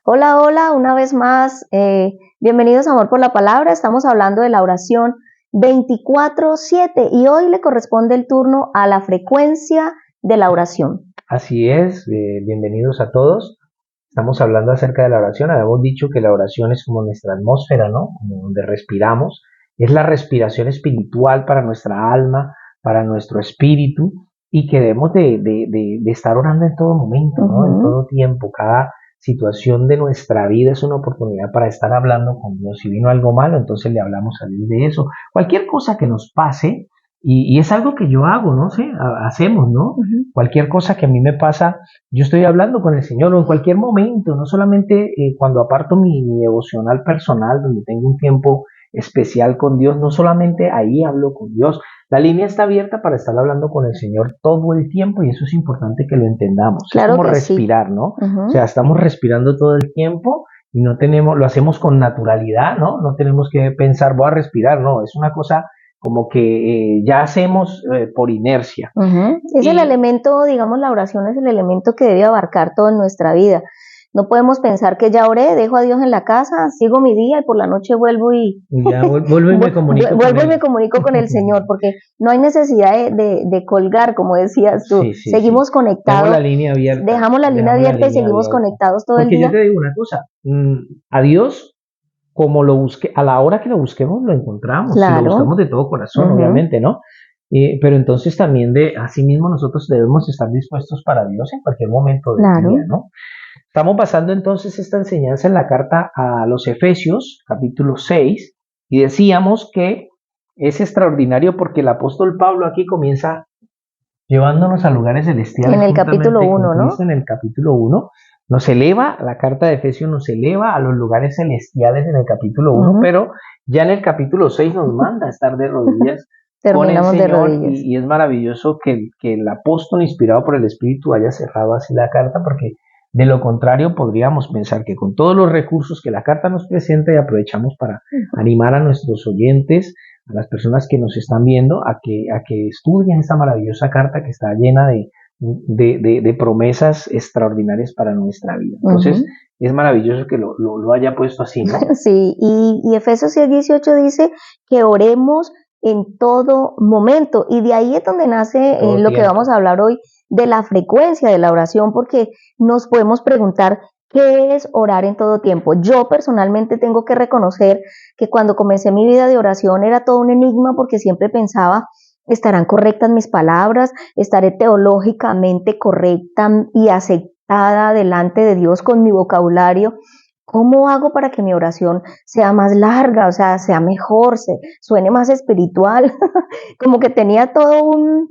Hola, hola, una vez más, bienvenidos a Amor por la Palabra. Estamos hablando de la oración 24/7 y hoy le corresponde el turno a la frecuencia de la oración. Así es, bienvenidos a todos. Estamos hablando acerca de la oración. Habíamos dicho que la oración es como nuestra atmósfera, ¿no? Como donde respiramos. Es la respiración espiritual para nuestra alma, para nuestro espíritu, y que debemos de estar orando en todo momento, ¿no? En todo tiempo. Cada situación de nuestra vida es una oportunidad para estar hablando con Dios. Si vino algo malo, entonces le hablamos a Dios de eso. Cualquier cosa que nos pase, y es algo que yo hago, no sé, hacemos, ¿no? Cualquier cosa que a mí me pasa, yo estoy hablando con el Señor o en cualquier momento, no solamente cuando aparto mi devocional personal, donde tengo un tiempo especial con Dios, no solamente ahí hablo con Dios. La línea está abierta para estar hablando con el Señor todo el tiempo y eso es importante que lo entendamos. Es Claro como que sí. respirar, ¿no? O sea, estamos respirando todo el tiempo y no tenemos, lo hacemos con naturalidad, ¿no? No tenemos que pensar, voy a respirar, no, es una cosa como que ya hacemos por inercia. Es el elemento, digamos, la oración es el elemento que debe abarcar todo en nuestra vida. No podemos pensar que ya oré, dejo a Dios en la casa, sigo mi día y por la noche vuelvo y ya vuelvo y me comunico vuelvo con y me él. comunico con el Señor, porque no hay necesidad de colgar, como decías tú. Sí, sí, Seguimos sí. Dejamos conectados, la línea abierta. dejamos la línea abierta y seguimos Abierta. conectados todo el Porque yo día. te digo una cosa, a Dios, como lo busque, a la hora que lo busquemos, lo encontramos, si lo Claro. buscamos de todo corazón, obviamente, ¿no? Pero entonces también de asimismo nosotros debemos estar dispuestos para Dios en cualquier momento del Claro. día, ¿no? Estamos basando entonces esta enseñanza en la carta a los Efesios, capítulo 6, y decíamos que es extraordinario porque el apóstol Pablo aquí comienza llevándonos a lugares celestiales, En el capítulo justamente como 1, tú ¿no? dices en el capítulo 1, nos eleva, la carta de Efesios nos eleva a los lugares celestiales en el capítulo 1, pero ya en el capítulo 6 nos manda a estar de rodillas con el Terminamos de Señor rodillas. y es maravilloso que el apóstol inspirado por el Espíritu haya cerrado así la carta porque de lo contrario podríamos pensar que con todos los recursos que la carta nos presenta y aprovechamos para animar a nuestros oyentes, a las personas que nos están viendo, a que estudien esta maravillosa carta que está llena de promesas extraordinarias para nuestra vida. Entonces, es maravilloso que lo haya puesto así, ¿no? Sí, y Efesios 6:18 dice que oremos en todo momento, y de ahí es donde nace Todo lo que tiempo. vamos a hablar hoy de la frecuencia de la oración, porque nos podemos preguntar qué es orar en todo tiempo. Yo personalmente tengo que reconocer que cuando comencé mi vida de oración era todo un enigma porque siempre pensaba, ¿estarán correctas mis palabras? ¿Estaré teológicamente correcta y aceptada delante de Dios con mi vocabulario? ¿Cómo hago para que mi oración sea más larga, o sea, sea mejor, suene más espiritual? Como que tenía todo un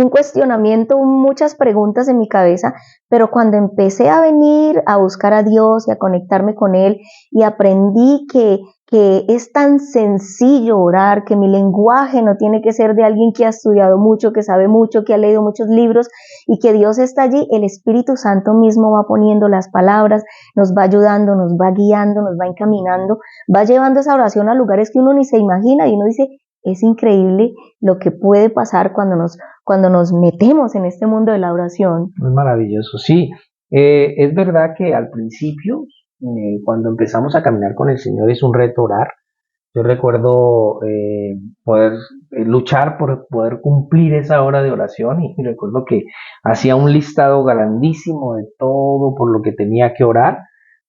cuestionamiento, muchas preguntas en mi cabeza, pero cuando empecé a venir a buscar a Dios y a conectarme con Él y aprendí que es tan sencillo orar, que mi lenguaje no tiene que ser de alguien que ha estudiado mucho, que sabe mucho, que ha leído muchos libros y que Dios está allí, el Espíritu Santo mismo va poniendo las palabras, nos va ayudando, nos va guiando, nos va encaminando, va llevando esa oración a lugares que uno ni se imagina y uno dice, es increíble lo que puede pasar cuando nos metemos en este mundo de la oración. Es maravilloso, sí. Es verdad que al principio, cuando empezamos a caminar con el Señor, es un reto orar. Yo recuerdo poder luchar por poder cumplir esa hora de oración y recuerdo que hacía un listado grandísimo de todo por lo que tenía que orar,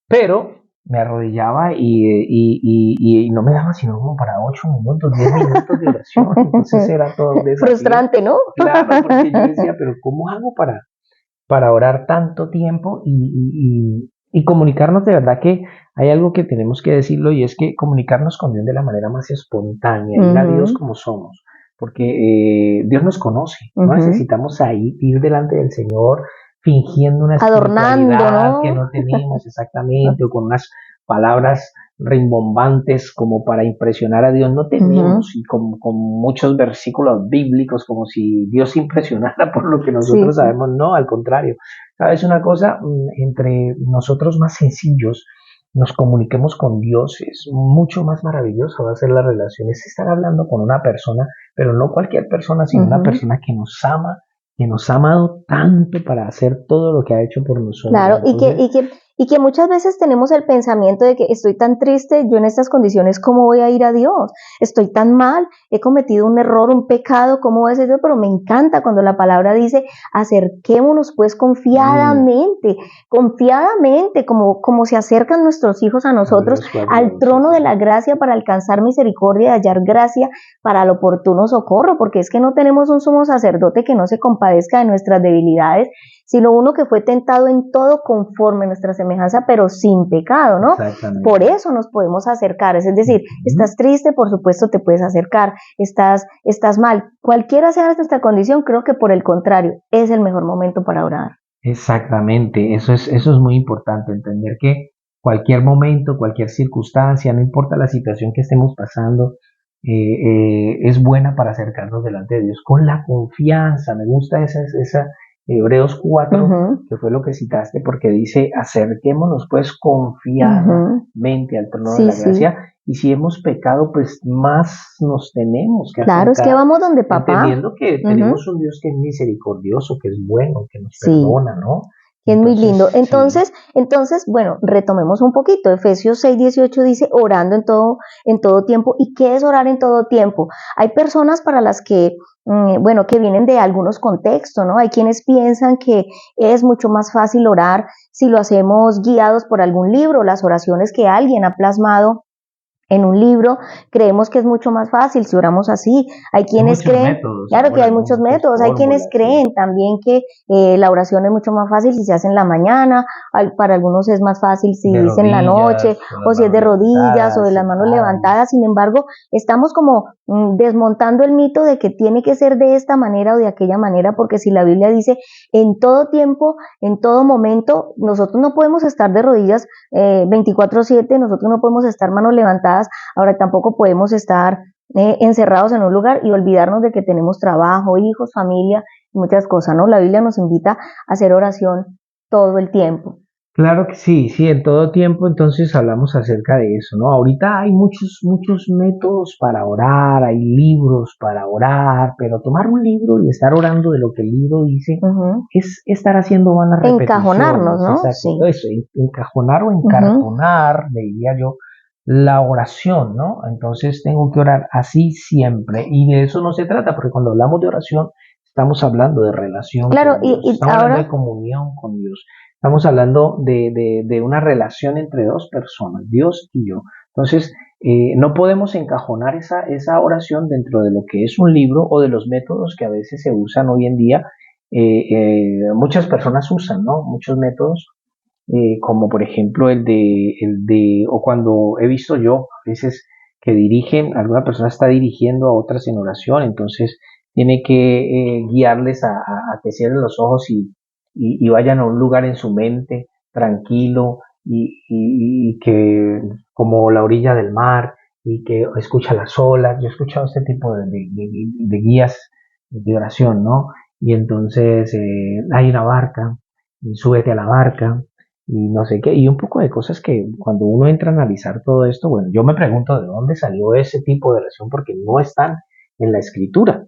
pero me arrodillaba y no me daba sino como para 8 minutos, 10 minutos de oración, entonces era todo un desafío. Frustrante, ¿no? Claro, porque yo decía, pero ¿cómo hago para orar tanto tiempo y comunicarnos? De verdad que hay algo que tenemos que decirlo y es que comunicarnos con Dios de la manera más espontánea, ir a Dios como somos, porque Dios nos conoce, no necesitamos ahí ir delante del Señor fingiendo una espiritualidad ¿no? que no tenemos exactamente o con unas palabras rimbombantes como para impresionar a Dios, no tenemos, y con muchos versículos bíblicos como si Dios impresionara por lo que nosotros sabemos, no, al contrario. ¿Sabes una cosa? Entre nosotros más sencillos nos comuniquemos con Dios, es mucho más maravilloso, va a ser la relación, es estar hablando con una persona, pero no cualquier persona, sino una persona que nos ha amado tanto para hacer todo lo que ha hecho por nosotros. Claro, Entonces, y que muchas veces tenemos el pensamiento de que estoy tan triste, yo en estas condiciones, ¿cómo voy a ir a Dios? Estoy tan mal, he cometido un error, un pecado, ¿cómo voy a ser Dios? Pero me encanta cuando la palabra dice, acerquémonos pues confiadamente, como se acercan nuestros hijos a nosotros, al trono de la gracia para alcanzar misericordia y hallar gracia para el oportuno socorro, porque es que no tenemos un sumo sacerdote que no se compadezca de nuestras debilidades, sino uno que fue tentado en todo conforme a nuestra semejanza, pero sin pecado, ¿no? Por eso nos podemos acercar, es decir, estás triste, por supuesto te puedes acercar, estás mal, cualquiera sea nuestra condición, creo que por el contrario, es el mejor momento para orar. Exactamente, eso es muy importante, entender que cualquier momento, cualquier circunstancia, no importa la situación que estemos pasando, es buena para acercarnos delante de Dios con la confianza. Me gusta esa Hebreos 4, que fue lo que citaste, porque dice, acerquémonos pues confiadamente al trono de la gracia, y si hemos pecado, pues más nos tenemos que acercar. Claro, es que vamos donde papá. Entendiendo que tenemos un Dios que es misericordioso, que es bueno, que nos perdona, ¿no? Que es muy lindo. Entonces, bueno, retomemos un poquito. Efesios 6:18 dice, orando en todo tiempo. ¿Y qué es orar en todo tiempo? Hay personas para las que, bueno, que vienen de algunos contextos, ¿no? Hay quienes piensan que es mucho más fácil orar si lo hacemos guiados por algún libro, las oraciones que alguien ha plasmado en un libro, creemos que es mucho más fácil si oramos así. Hay quienes creen, claro que hay muchos métodos, hay quienes creen también que la oración es mucho más fácil si se hace en la mañana, para algunos es más fácil si es en la noche, o si es de rodillas o de las manos levantadas. Sin embargo, estamos como desmontando el mito de que tiene que ser de esta manera o de aquella manera, porque si la Biblia dice en todo tiempo, en todo momento, nosotros no podemos estar de rodillas 24/7, nosotros no podemos estar manos levantadas. Ahora tampoco podemos estar encerrados en un lugar y olvidarnos de que tenemos trabajo, hijos, familia, muchas cosas, ¿no? La Biblia nos invita a hacer oración todo el tiempo. Claro que sí, en todo tiempo. Entonces hablamos acerca de eso, ¿no? Ahorita hay muchos métodos para orar, hay libros para orar, pero tomar un libro y estar orando de lo que el libro dice es estar haciendo vanas repeticiones. Encajonarnos, ¿no? Exacto, eso, encajonar o encartonar, diría yo, la oración, ¿no? Entonces tengo que orar así siempre, y de eso no se trata, porque cuando hablamos de oración estamos hablando de relación con Dios, estamos hablando de comunión con Dios. Estamos hablando de una relación entre dos personas, Dios y yo. Entonces, no podemos encajonar esa oración dentro de lo que es un libro o de los métodos que a veces se usan hoy en día. Muchas personas usan, ¿no? Muchos métodos, como por ejemplo o cuando he visto yo, a veces que alguna persona está dirigiendo a otras en oración, entonces tiene que guiarles a que cierren los ojos y vayan a un lugar en su mente tranquilo y que como la orilla del mar y que escucha las olas. Yo he escuchado este tipo de guías de oración, ¿no? Y entonces hay una barca, y súbete a la barca y no sé qué, y un poco de cosas que cuando uno entra a analizar todo esto, bueno, yo me pregunto de dónde salió ese tipo de oración porque no están en la escritura.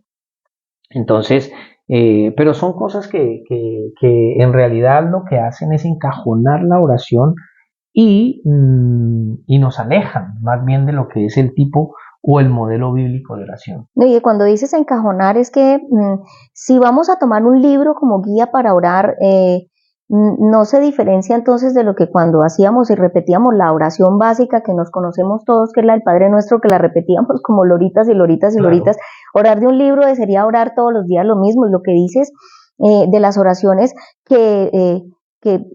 Entonces, pero son cosas que en realidad lo que hacen es encajonar la oración y nos alejan más bien de lo que es el tipo o el modelo bíblico de oración. Y cuando dices encajonar es que si vamos a tomar un libro como guía para orar, no se diferencia entonces de lo que cuando hacíamos y repetíamos la oración básica que nos conocemos todos, que es la del Padre Nuestro, que la repetíamos como loritas y loritas y loritas. Orar de un libro sería orar todos los días lo mismo, y lo que dices de las oraciones que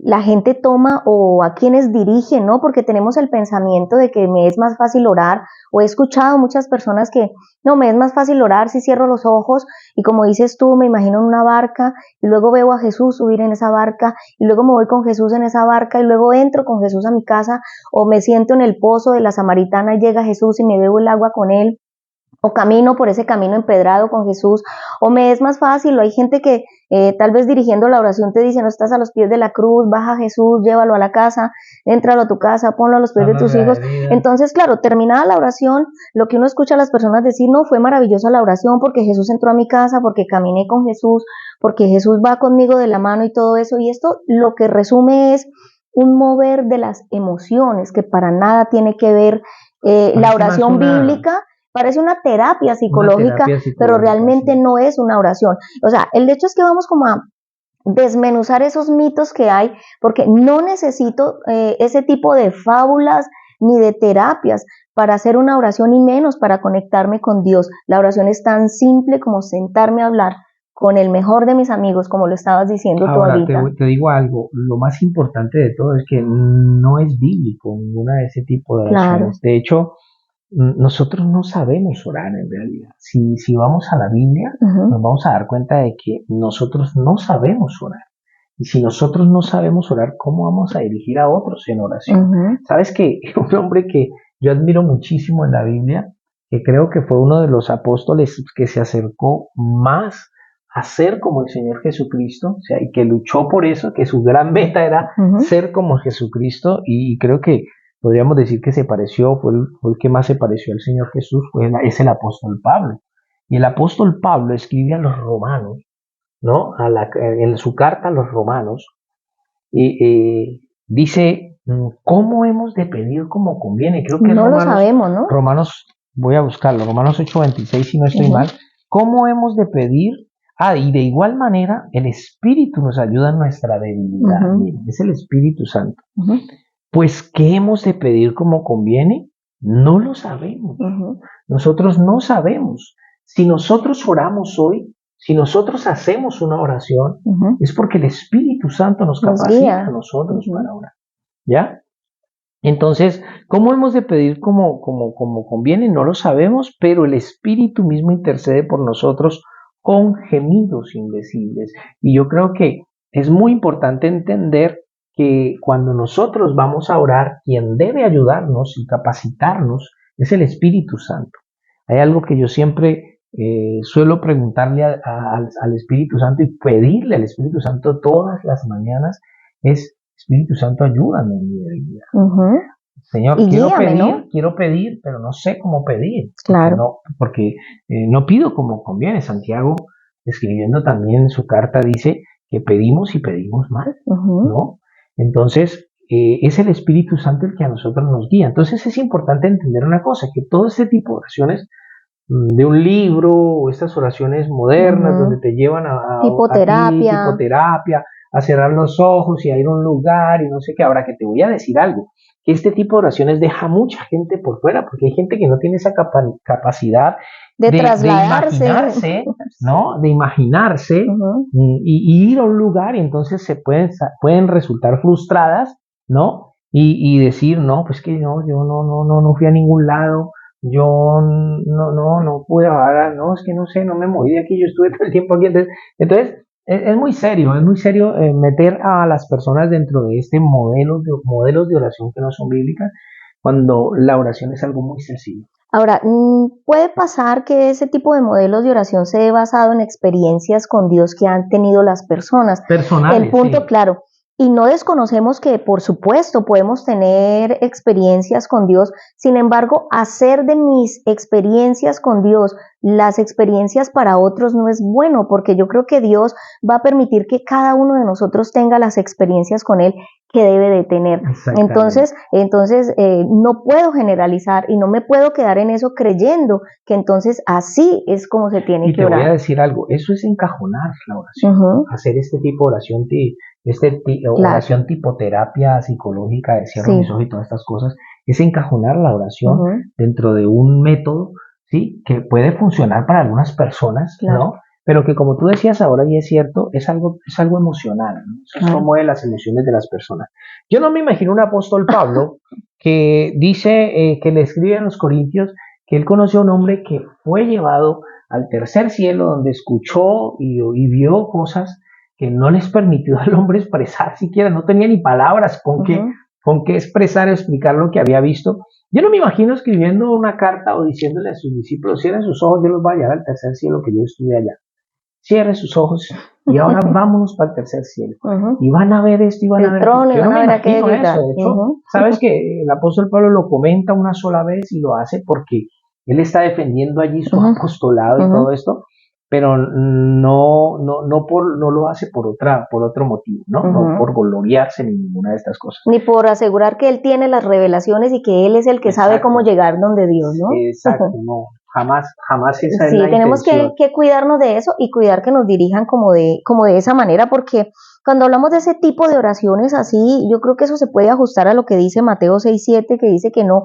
la gente toma o a quienes dirigen, ¿no? Porque tenemos el pensamiento de que me es más fácil orar, o he escuchado muchas personas que no, me es más fácil orar si cierro los ojos y como dices tú, me imagino en una barca y luego veo a Jesús subir en esa barca y luego me voy con Jesús en esa barca y luego entro con Jesús a mi casa, o me siento en el pozo de la Samaritana y llega Jesús y me bebo el agua con él, o camino por ese camino empedrado con Jesús, o me es más fácil, o hay gente que tal vez dirigiendo la oración te dice, no estás a los pies de la cruz, baja a Jesús, llévalo a la casa, éntralo a tu casa, ponlo a los pies de tus hijos. Entonces, claro, terminada la oración, lo que uno escucha a las personas decir, no, fue maravillosa la oración porque Jesús entró a mi casa, porque caminé con Jesús, porque Jesús va conmigo de la mano y todo eso, y esto lo que resume es un mover de las emociones que para nada tiene que ver la oración bíblica. Parece una terapia psicológica, pero realmente no es una oración. O sea, el hecho es que vamos como a desmenuzar esos mitos que hay, porque no necesito ese tipo de fábulas ni de terapias para hacer una oración y menos para conectarme con Dios. La oración es tan simple como sentarme a hablar con el mejor de mis amigos, como lo estabas diciendo tú ahorita. Ahora te digo algo, lo más importante de todo es que no es bíblico ninguna de ese tipo de oraciones. Claro. De hecho, nosotros no sabemos orar en realidad. Si vamos a la Biblia, nos vamos a dar cuenta de que nosotros no sabemos orar. Y si nosotros no sabemos orar, ¿cómo vamos a dirigir a otros en oración? ¿Sabes que un hombre que yo admiro muchísimo en la Biblia, que creo que fue uno de los apóstoles que se acercó más a ser como el Señor Jesucristo, o sea, y que luchó por eso, que su gran meta era ser como Jesucristo, y creo que podríamos decir que se pareció, fue el que más se pareció al Señor Jesús, es el apóstol Pablo. Y el apóstol Pablo escribe a los romanos, ¿no? En su carta a los romanos, dice, ¿cómo hemos de pedir como conviene? Creo que no Romanos, lo sabemos, ¿no? Romanos, voy a buscarlo, Romanos 8:26, si no estoy mal. ¿Cómo hemos de pedir? Y de igual manera, el Espíritu nos ayuda en nuestra debilidad. Miren, es el Espíritu Santo. Pues, ¿qué hemos de pedir como conviene? No lo sabemos. Nosotros no sabemos. Si nosotros oramos hoy, si nosotros hacemos una oración, es porque el Espíritu Santo nos capacita a nosotros para orar. ¿Ya? Entonces, ¿cómo hemos de pedir como conviene? No lo sabemos, pero el Espíritu mismo intercede por nosotros con gemidos indecibles. Y yo creo que es muy importante entender que cuando nosotros vamos a orar, quien debe ayudarnos y capacitarnos es el Espíritu Santo. Hay algo que yo siempre suelo preguntarle al Espíritu Santo y pedirle al Espíritu Santo todas las mañanas es: Espíritu Santo, ayúdame en mi debilidad. Señor, quiero pedir, pero no sé cómo pedir. Claro. Porque no pido como conviene. Santiago, escribiendo también en su carta, dice que pedimos y pedimos mal, ¿no? Entonces, es el Espíritu Santo el que a nosotros nos guía. Entonces, es importante entender una cosa, que todo este tipo de oraciones de un libro, o estas oraciones modernas donde te llevan a tipoterapia, a cerrar los ojos y a ir a un lugar y no sé qué. Ahora, que te voy a decir algo, que este tipo de oraciones deja mucha gente por fuera, porque hay gente que no tiene esa capacidad de imaginarse, ¿no? De imaginarse y ir a un lugar, y entonces pueden resultar frustradas, ¿no? Y decir, no, pues que no, yo no fui a ningún lado, yo no pude hablar, no, es que no sé, no me moví de aquí, yo estuve todo el tiempo aquí. Entonces es muy serio meter a las personas dentro de este modelos de oración que no son bíblicas, cuando la oración es algo muy sencillo. Ahora, puede pasar que ese tipo de modelos de oración se dé basado en experiencias con Dios que han tenido las personas. Personales, el punto, sí. Claro. Y no desconocemos que, por supuesto, podemos tener experiencias con Dios. Sin embargo, hacer de mis experiencias con Dios las experiencias para otros no es bueno, porque yo creo que Dios va a permitir que cada uno de nosotros tenga las experiencias con Él que debe de tener. Entonces no puedo generalizar y no me puedo quedar en eso creyendo que entonces así es como se tiene que orar. Y te voy a decir algo, eso es encajonar la oración, hacer este tipo de oración, oración tipo terapia psicológica, de cierro mis ojos y todas estas cosas, es encajonar la oración dentro de un método, ¿sí? Que puede funcionar para algunas personas, ¿no? Pero que, como tú decías ahora, y es cierto, es algo emocional, ¿no? Eso mueve las emociones de las personas. Yo no me imagino un apóstol Pablo que dice, que le escribe a los Corintios, que él conoció a un hombre que fue llevado al tercer cielo, donde escuchó y vio cosas que no les permitió al hombre expresar siquiera, no tenía ni palabras con qué expresar o explicar lo que había visto. Yo no me imagino escribiendo una carta o diciéndole a sus discípulos: cierren sus ojos, yo los voy a llevar al tercer cielo, que yo estuve allá. Cierren sus ojos y ahora vámonos para el tercer cielo. Y van a ver esto y van a ver trono, yo no me imagino eso. De hecho, sabes que el apóstol Pablo lo comenta una sola vez y lo hace porque él está defendiendo allí su apostolado y todo esto. pero no lo hace por otro motivo, ¿no? No por gloriarse ni ninguna de estas cosas. Ni por asegurar que él tiene las revelaciones y que él es el que sabe cómo llegar donde Dios, ¿no? Exacto, no. Jamás esa es Sí, la tenemos intención. que cuidarnos de eso y cuidar que nos dirijan como de esa manera, porque cuando hablamos de ese tipo de oraciones así, yo creo que eso se puede ajustar a lo que dice Mateo 6:7, que dice que no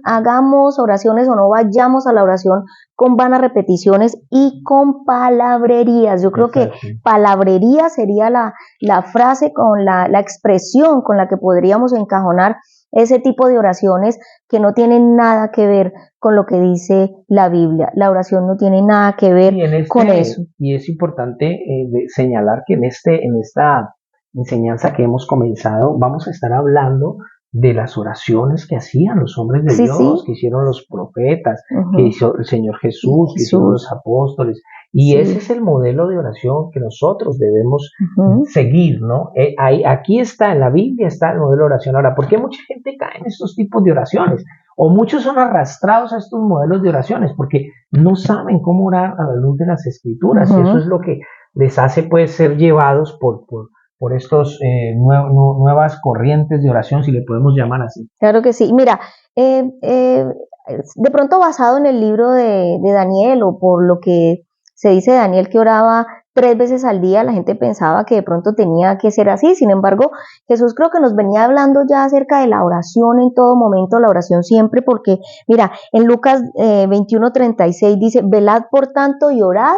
hagamos oraciones o no vayamos a la oración con vanas repeticiones y con palabrerías. Yo creo que palabrería sería la frase con la expresión con la que podríamos encajonar ese tipo de oraciones que no tienen nada que ver con lo que dice la Biblia. La oración no tiene nada que ver con eso. Y es importante señalar que en esta enseñanza que hemos comenzado vamos a estar hablando de las oraciones que hacían los hombres de Dios, que hicieron los profetas, que hizo el Señor Jesús, que hicieron los apóstoles. Y ese es el modelo de oración que nosotros debemos seguir, ¿no? Aquí está, en la Biblia está el modelo de oración. Ahora, ¿por qué mucha gente cae en estos tipos de oraciones? O muchos son arrastrados a estos modelos de oraciones porque no saben cómo orar a la luz de las Escrituras. Y eso es lo que les hace pues ser llevados por estos nuevas corrientes de oración, si le podemos llamar así. Claro que sí. Mira, de pronto basado en el libro de Daniel o por lo que se dice de Daniel que oraba 3 veces al día, la gente pensaba que de pronto tenía que ser así. Sin embargo, Jesús creo que nos venía hablando ya acerca de la oración en todo momento, la oración siempre, porque mira, en Lucas 21:36 dice, velad por tanto y orad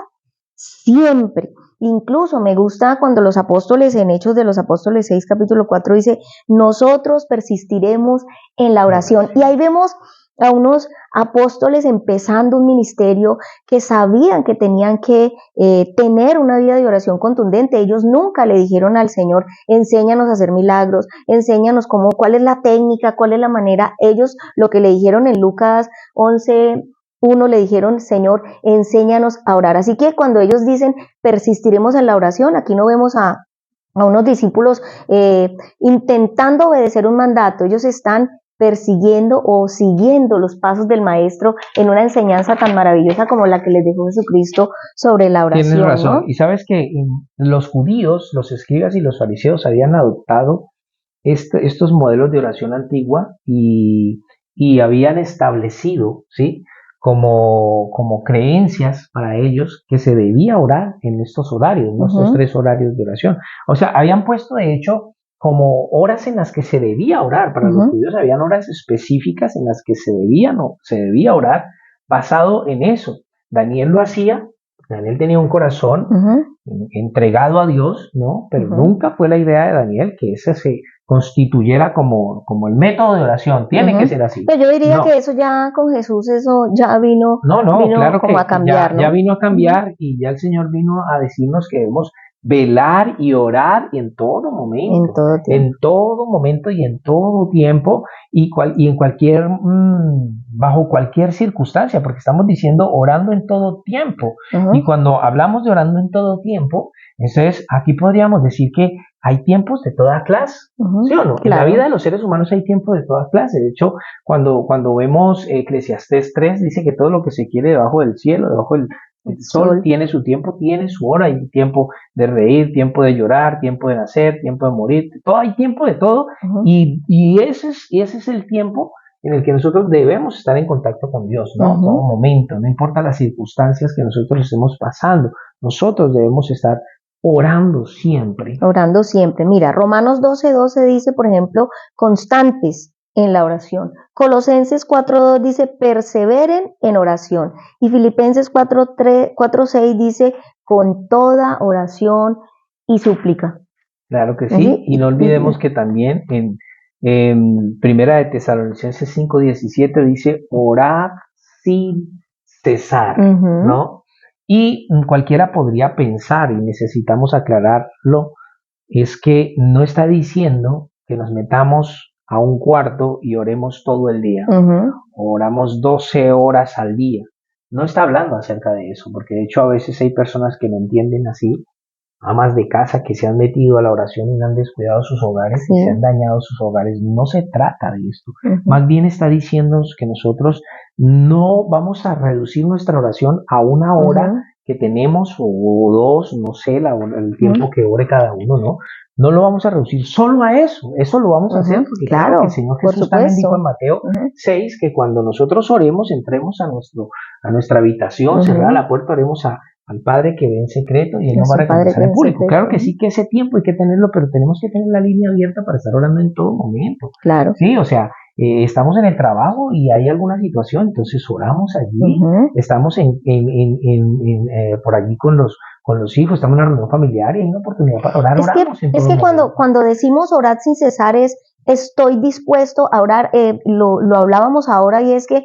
siempre. Incluso me gusta cuando los apóstoles en Hechos de los Apóstoles 6, capítulo 4 dice, nosotros persistiremos en la oración. Y ahí vemos a unos apóstoles empezando un ministerio que sabían que tenían que tener una vida de oración contundente. Ellos nunca le dijeron al Señor, enséñanos a hacer milagros, enséñanos cuál es la técnica, cuál es la manera. Ellos lo que le dijeron en Lucas 11:1 le dijeron, Señor, enséñanos a orar. Así que cuando ellos dicen, persistiremos en la oración, aquí no vemos a unos discípulos intentando obedecer un mandato. Ellos están persiguiendo o siguiendo los pasos del maestro en una enseñanza tan maravillosa como la que les dejó Jesucristo sobre la oración. Tienes razón. ¿no? Y sabes que los judíos, los escribas y los fariseos habían adoptado estos modelos de oración antigua y habían establecido, ¿sí?, como creencias para ellos que se debía orar en estos horarios, ¿no? Estos 3 horarios de oración. O sea, habían puesto de hecho como horas en las que se debía orar. Para los judíos habían horas específicas en las que se debía orar basado en eso. Daniel lo hacía, Daniel tenía un corazón entregado a Dios, ¿no? Pero nunca fue la idea de Daniel que ese se constituyera como el método de oración. Tiene que ser así. Pero yo diría que eso ya con Jesús, eso ya vino, claro como que a cambiar, ya vino a cambiar y ya el Señor vino a decirnos que debemos velar y orar en todo momento, en todo momento y en todo tiempo y en cualquier bajo cualquier circunstancia, porque estamos diciendo orando en todo tiempo. Y cuando hablamos de orando en todo tiempo, entonces aquí podríamos decir que hay tiempos de toda clase, ¿sí o no? Claro. En la vida de los seres humanos hay tiempos de toda clase. De hecho, cuando vemos Eclesiastés 3, dice que todo lo que se quiere debajo del cielo, debajo del sol tiene su tiempo, tiene su hora. Hay tiempo de reír, tiempo de llorar, tiempo de nacer, tiempo de morir. Hay tiempo de todo. Y ese es el tiempo en el que nosotros debemos estar en contacto con Dios, ¿no? Todo momento, no importa las circunstancias que nosotros estemos pasando. Nosotros debemos estar orando siempre. Orando siempre. Mira, Romanos 12:12 dice, por ejemplo, constantes en la oración. Colosenses 4:2 dice, perseveren en oración. Y Filipenses 4:6 dice, con toda oración y súplica. Claro que sí. Y no olvidemos que también en Primera de Tesalonicenses 5:17 dice, orad sin cesar, ¿no? Y cualquiera podría pensar, y necesitamos aclararlo, es que no está diciendo que nos metamos a un cuarto y oremos todo el día, oramos 12 horas al día. No está hablando acerca de eso, porque de hecho a veces hay personas que lo entienden así, amas de casa que se han metido a la oración y no han descuidado sus hogares y se han dañado sus hogares. No se trata de esto. Más bien está diciendo que nosotros no vamos a reducir nuestra oración a una hora que tenemos o dos, no sé, el tiempo que ore cada uno, ¿no? No lo vamos a reducir solo a eso lo vamos a hacer, porque claro que el Señor Jesús también dijo en Mateo 6 que cuando nosotros oremos, entremos a nuestra habitación, cerrada la puerta, oremos al Padre que ve en secreto y Él nos va a recompensar en público. Claro que sí, que ese tiempo hay que tenerlo, pero tenemos que tener la línea abierta para estar orando en todo momento. Claro. Sí, o sea, estamos en el trabajo y hay alguna situación, entonces oramos allí, estamos por allí con los hijos, estamos en una reunión familiar y hay una oportunidad para orar. Es que cuando decimos orar sin cesar estoy dispuesto a orar, lo hablábamos ahora, y es que,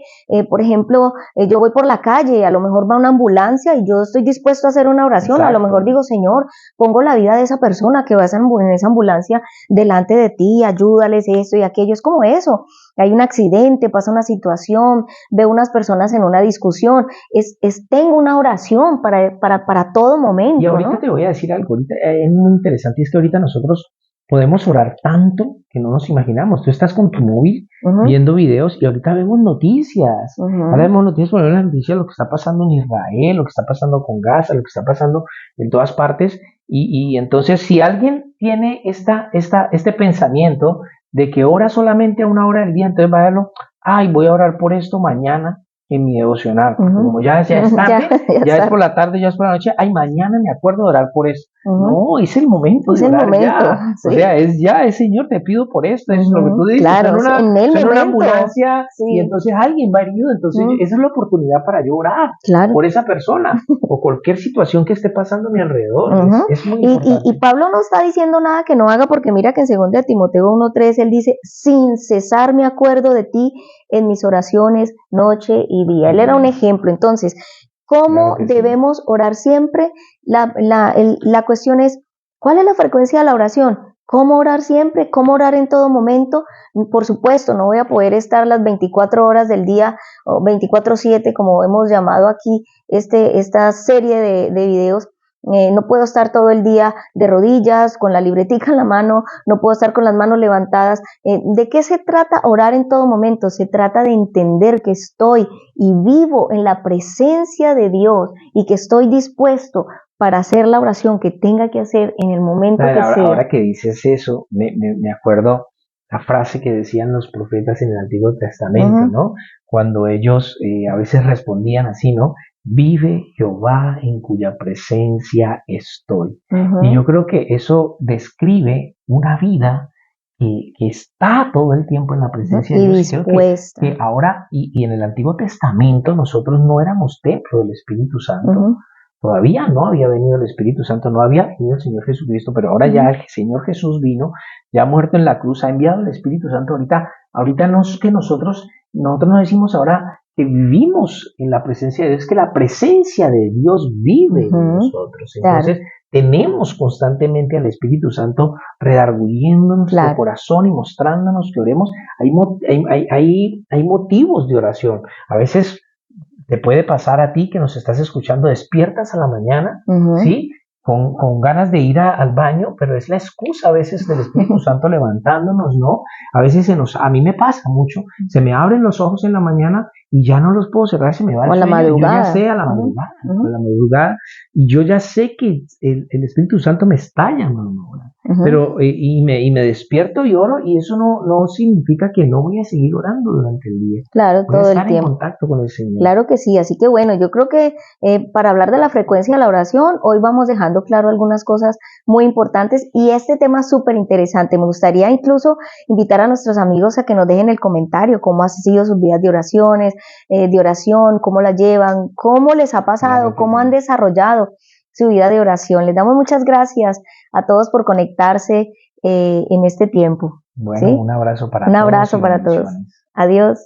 por ejemplo, yo voy por la calle, a lo mejor va una ambulancia y yo estoy dispuesto a hacer una oración. Exacto. A lo mejor digo, Señor, pongo la vida de esa persona que va en esa ambulancia delante de ti, ayúdales esto y aquello. Es como eso, hay un accidente, pasa una situación, veo unas personas en una discusión, tengo una oración para todo momento. Y ahorita, ¿no? Te voy a decir algo, ahorita es muy interesante, es que ahorita nosotros podemos orar tanto que no nos imaginamos. Tú estás con tu móvil viendo videos y ahorita vemos noticias. Ahora vemos noticias, por ejemplo, las noticias de lo que está pasando en Israel, lo que está pasando con Gaza, lo que está pasando en todas partes. Y entonces, si alguien tiene este pensamiento de que ora solamente a una hora del día, entonces va a verlo, voy a orar por esto mañana en mi devocional. Como ya es tarde, ya es por la tarde, ya es por la noche, mañana me acuerdo de orar por eso. No, es el momento de orar ya. Sí. O sea, es Señor, te pido por esto, eso es lo que tú dices. Claro, en una ambulancia y entonces alguien va herido, entonces esa es la oportunidad para yo orar por esa persona o cualquier situación que esté pasando a mi alrededor. Es muy importante. Y Pablo no está diciendo nada que no haga, porque mira que en 2 Timoteo 1:3 él dice, sin cesar me acuerdo de ti en mis oraciones noche y día. Él era un ejemplo. Entonces, ¿cómo debemos orar siempre? La cuestión es, ¿cuál es la frecuencia de la oración? ¿Cómo orar siempre? ¿Cómo orar en todo momento? Por supuesto, no voy a poder estar las 24 horas del día, o 24/7, como hemos llamado aquí esta serie de videos. No puedo estar todo el día de rodillas, con la libretica en la mano, no puedo estar con las manos levantadas. ¿De qué se trata orar en todo momento? Se trata de entender que estoy y vivo en la presencia de Dios y que estoy dispuesto para hacer la oración que tenga que hacer en el momento que sea. Ahora que dices eso, me acuerdo la frase que decían los profetas en el Antiguo Testamento, ¿no? Cuando ellos a veces respondían así, ¿no? Vive Jehová en cuya presencia estoy. Y yo creo que eso describe una vida que está todo el tiempo en la presencia de Dios. Y dispuesta. Que ahora, y en el Antiguo Testamento nosotros no éramos templo del Espíritu Santo. Todavía no había venido el Espíritu Santo, no había venido el Señor Jesucristo, pero ahora ya el Señor Jesús vino, ya muerto en la cruz, ha enviado el Espíritu Santo. Ahorita no es que nosotros nos decimos ahora que vivimos en la presencia de Dios, es que la presencia de Dios vive en nosotros. Entonces, tenemos constantemente al Espíritu Santo redarguyendo nuestro corazón y mostrándonos que oremos. Hay motivos de oración. A veces te puede pasar a ti que nos estás escuchando, despiertas a la mañana, ¿sí? Con ganas de ir al baño, pero es la excusa a veces del Espíritu Santo levantándonos, ¿no? A veces a mí me pasa mucho, se me abren los ojos en la mañana y ya no los puedo cerrar, se me va el sueño. Madrugada. Yo ya sé a la madrugada, y yo ya sé que el Espíritu Santo me está llamando ahora. Pero y me despierto y oro, y eso no significa que no voy a seguir orando durante el día. Claro, voy todo a estar el tiempo. En contacto con el Señor. Claro que sí, así que bueno, yo creo que para hablar de la frecuencia de la oración, hoy vamos dejando claro algunas cosas muy importantes, y este tema es súper interesante. Me gustaría incluso invitar a nuestros amigos a que nos dejen el comentario cómo han sido sus vidas de oración, cómo la llevan, cómo les ha pasado, cómo han desarrollado su vida de oración. Les damos muchas gracias a todos por conectarse en este tiempo. Bueno, ¿sí? Un abrazo para todos. Un abrazo para todos. Adiós.